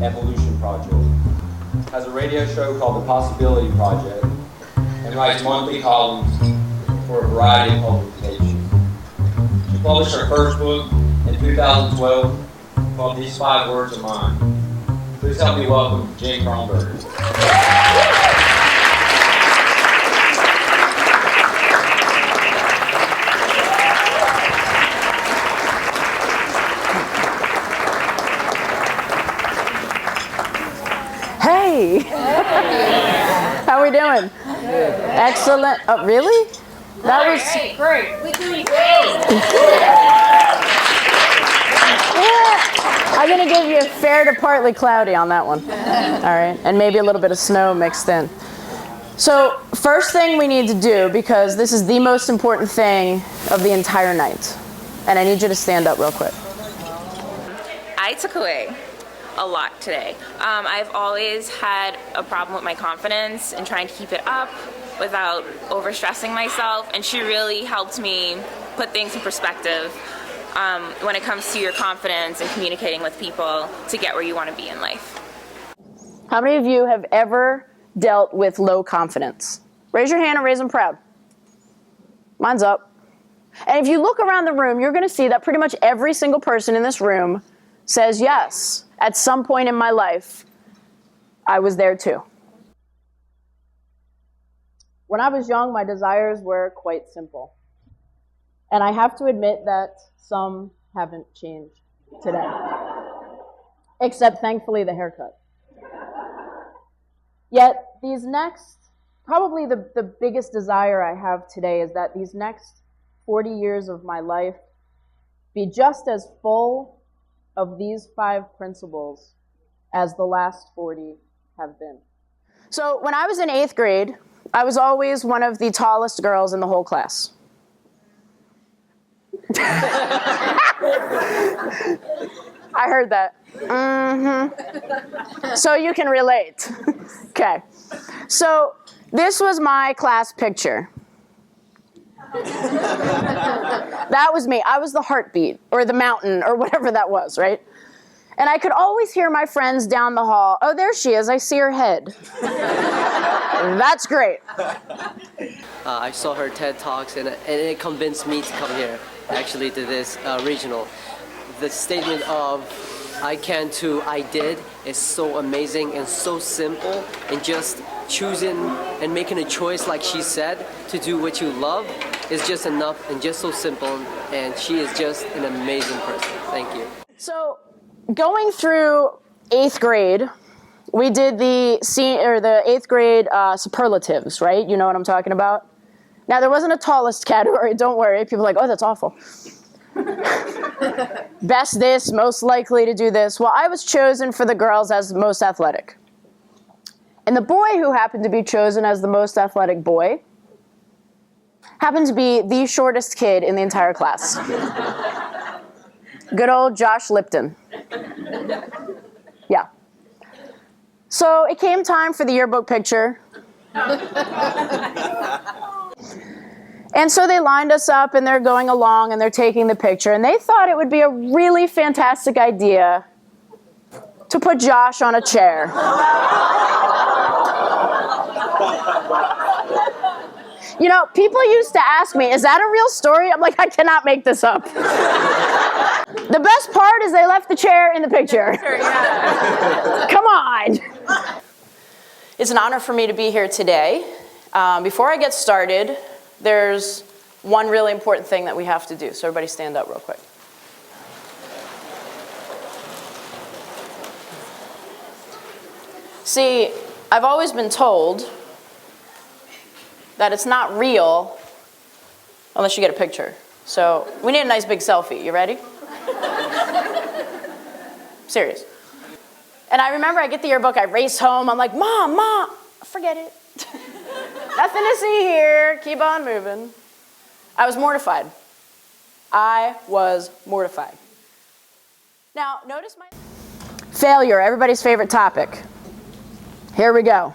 Evolution Project, has a radio show called The Possibility Project, and writes monthly columns for a variety of publications. She published her first book in 2012 called These 5 Words of Mine. Please help me welcome JenCroneberger. Hey! How we doing? Excellent. Oh, really? That was great. We're doing great. Yeah. I'm gonna give you fair to partly cloudy on that one. All right, and maybe a little bit of snow mixed in. So first thing we need to do, because this is the most important thing of the entire night, and I need you to stand up real quick. I took away a lot today. I've always had a problem with my confidence and trying to keep it up without overstressing myself, and she really helped me put things in perspective when it comes to your confidence and communicating with people to get where you want to be in life. How many of you have ever dealt with low confidence? Raise your hand and raise them proud. Mine's up. And if you look around the room, you're going to see that pretty much every single person in this room says, yes, at some point in my life, I was there too. When I was young, my desires were quite simple. And I have to admit that some haven't changed today. Except, thankfully, the haircut. Yet, these next, probably the biggest desire I have today is that these next 40 years of my life be just as full of these 5 principles as the last 40 have been. So when I was in 8th grade, I was always one of the tallest girls in the whole class. I heard that. Mm-hmm. So you can relate. Okay. So this was my class picture. That was me. I was the heartbeat, or the mountain, or whatever that was, right? And I could always hear my friends down the hall, oh, there she is, I see her head. That's great. I saw her TED Talks, and it convinced me to come here, actually, to this regional. The statement of, I can to I did, is so amazing and so simple, and just choosing and making a choice, like she said, to do what you love is just enough and just so simple, and she is just an amazing person. Thank you. So, going through 8th grade, we did the 8th grade superlatives, right? You know what I'm talking about? Now, there wasn't a tallest category, don't worry. People are like, oh, that's awful. Best this, most likely to do this. Well, I was chosen for the girls as most athletic. And the boy who happened to be chosen as the most athletic boy happened to be the shortest kid in the entire class. Good old Josh Lipton. Yeah. So it came time for the yearbook picture. And so they lined us up, and they're going along, and they're taking the picture, and they thought it would be a really fantastic idea to put Josh on a chair. You know, people used to ask me, is that a real story? I'm like, I cannot make this up. The best part is they left the chair in the picture. Come on. It's an honor for me to be here today. Before I get started, there's one really important thing that we have to do. So everybody stand up real quick. See, I've always been told that it's not real unless you get a picture. So we need a nice big selfie. You ready? Serious. And I remember I get the yearbook, I race home, I'm like, Mom, forget it. Nothing to see here, keep on moving. I was mortified. I was mortified. Now, notice my... Failure, everybody's favorite topic. Here we go.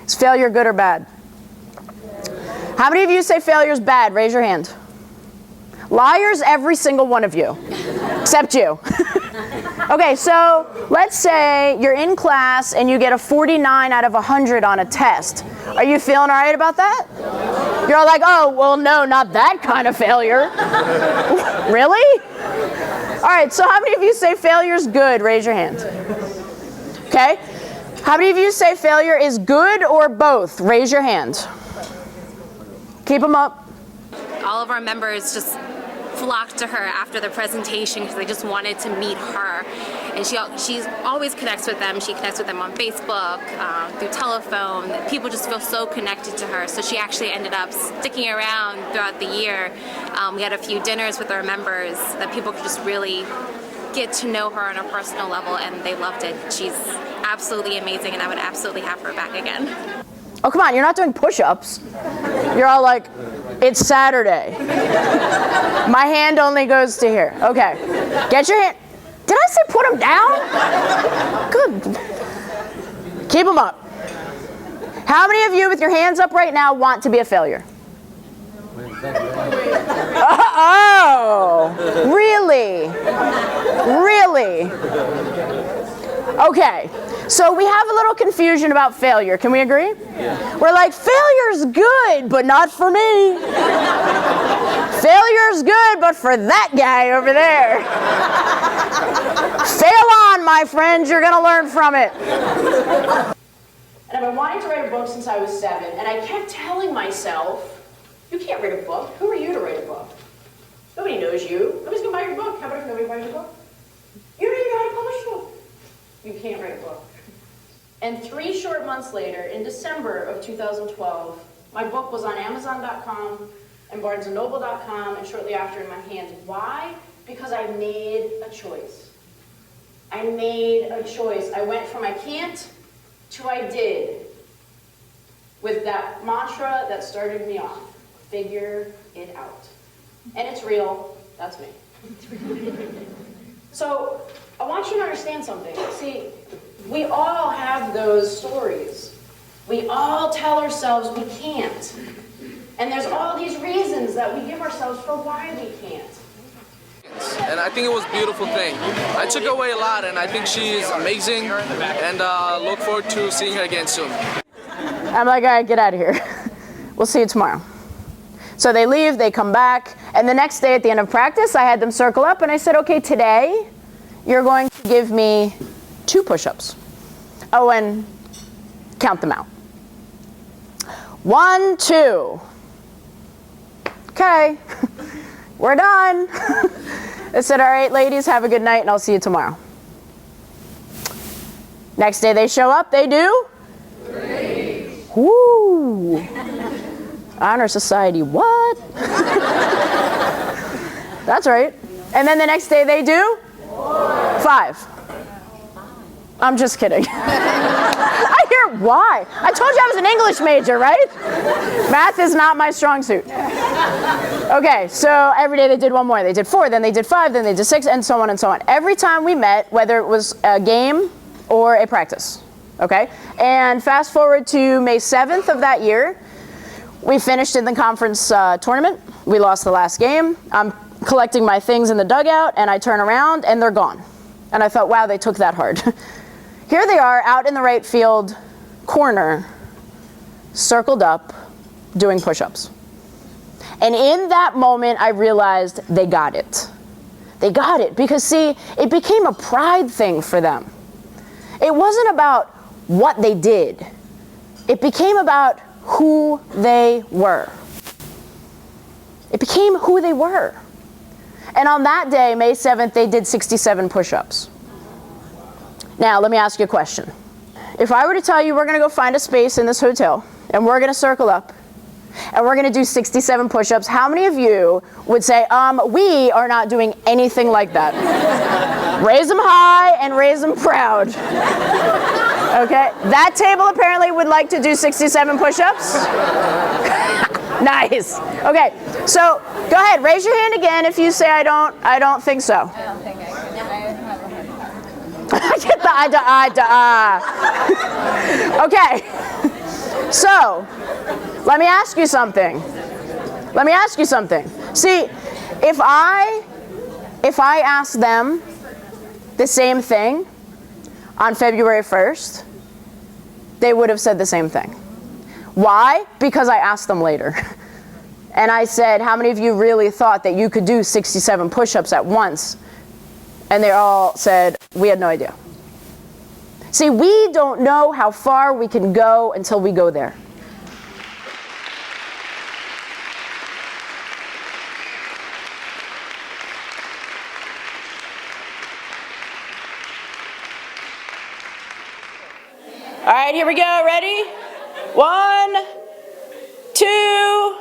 Is failure good or bad? How many of you say failure is bad? Raise your hand. Liars, every single one of you, except you. Okay, so let's say you're in class and you get a 49 out of 100 on a test. Are you feeling all right about that? You're all like, oh, well, no, not that kind of failure. Really? All right, so how many of you say failure's good? Raise your hand. Okay. How many of you say failure is good or both? Raise your hand. Keep them up. All of our members just flocked to her after the presentation because they just wanted to meet her. And she's always connects with them. She connects with them on Facebook, through telephone. People just feel so connected to her. So she actually ended up sticking around throughout the year. We had a few dinners with our members that people could just really get to know her on a personal level, and they loved it. She's absolutely amazing, and I would absolutely have her back again. Oh, come on, you're not doing push-ups. You're all like, it's Saturday. My hand only goes to here. Okay, get your hand. Did I say put them down? Good. Keep them up. How many of you with your hands up right now want to be a failure? Oh, really? Really? Okay, so we have a little confusion about failure. Can we agree? Yeah. We're like, failure's good, but not for me. Failure's good, but for that guy over there. Fail on, my friends. You're going to learn from it. And I've been wanting to write a book since I was 7, and I kept telling myself, you can't write a book. Who are you to write a book? Nobody knows you. Nobody's going to buy your book. How about if nobody buys your book? You don't even know how to publish a book. You can't write a book. And 3 short months later, in December of 2012, my book was on Amazon.com and BarnesandNoble.com, and shortly after in my hands. Why? Because I made a choice. I made a choice. I went from I can't to I did, with that mantra that started me off. Figure it out. And it's real. That's me. So I want you to understand something. See, we all have those stories. We all tell ourselves we can't. And there's all these reasons that we give ourselves for why we can't. And I think it was a beautiful thing. I took away a lot, and I think she's amazing, and look forward to seeing her again soon. I'm like, all right, get out of here. We'll see you tomorrow. So they leave, they come back, and the next day at the end of practice, I had them circle up, and I said, okay, today, you're going to give me 2 push-ups. Oh, and count them out. 1, 2. Okay, we're done. I said, all right, ladies, have a good night, and I'll see you tomorrow. Next day they show up, they do? 3. Woo. Honor Society, what? That's right. And then the next day they do? 5. I'm just kidding. I hear why. I told you I was an English major, right? Math is not my strong suit. Okay, so every day they did 1 more. They did 4, then they did 5, then they did 6, and so on and so on. Every time we met, whether it was a game or a practice, okay? And fast forward to May 7th of that year, we finished in the conference tournament. We lost the last game. I'm collecting my things in the dugout, and I turn around, and they're gone. And I thought, wow, they took that hard. Here they are out in the right field corner, circled up, doing push-ups. And in that moment, I realized they got it. They got it because, see, it became a pride thing for them. It wasn't about what they did. It became about who they were. It became who they were. And on that day, May 7th, they did 67 push-ups. Now, let me ask you a question. If I were to tell you we're going to go find a space in this hotel, and we're going to circle up, and we're going to do 67 push-ups, how many of you would say, we are not doing anything like that? Raise them high and raise them proud. Okay, that table apparently would like to do 67 push-ups. Nice. Okay, so go ahead, raise your hand again if you say I don't think so. I don't think I have a hand. I get the Okay, so let me ask you something. See, If I asked them the same thing on February 1st, they would have said the same thing. Why? Because I asked them later. And I said, how many of you really thought that you could do 67 push-ups at once? And they all said, we had no idea. See, we don't know how far we can go until we go there. All right, here we go. Ready? 1, 2,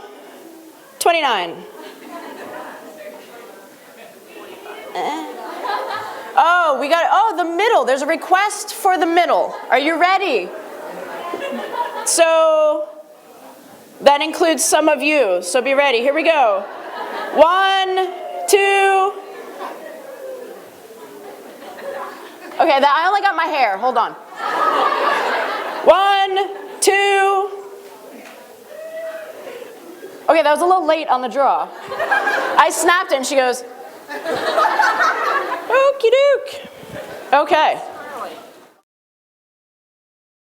29. Oh, we got, the middle. There's a request for the middle. Are you ready? So that includes some of you. So be ready. Here we go. 1, 2. Okay, I only got my hair. Hold on. 1, 2. Okay, that was a little late on the draw. I snapped it and she goes, okey doke. Okay.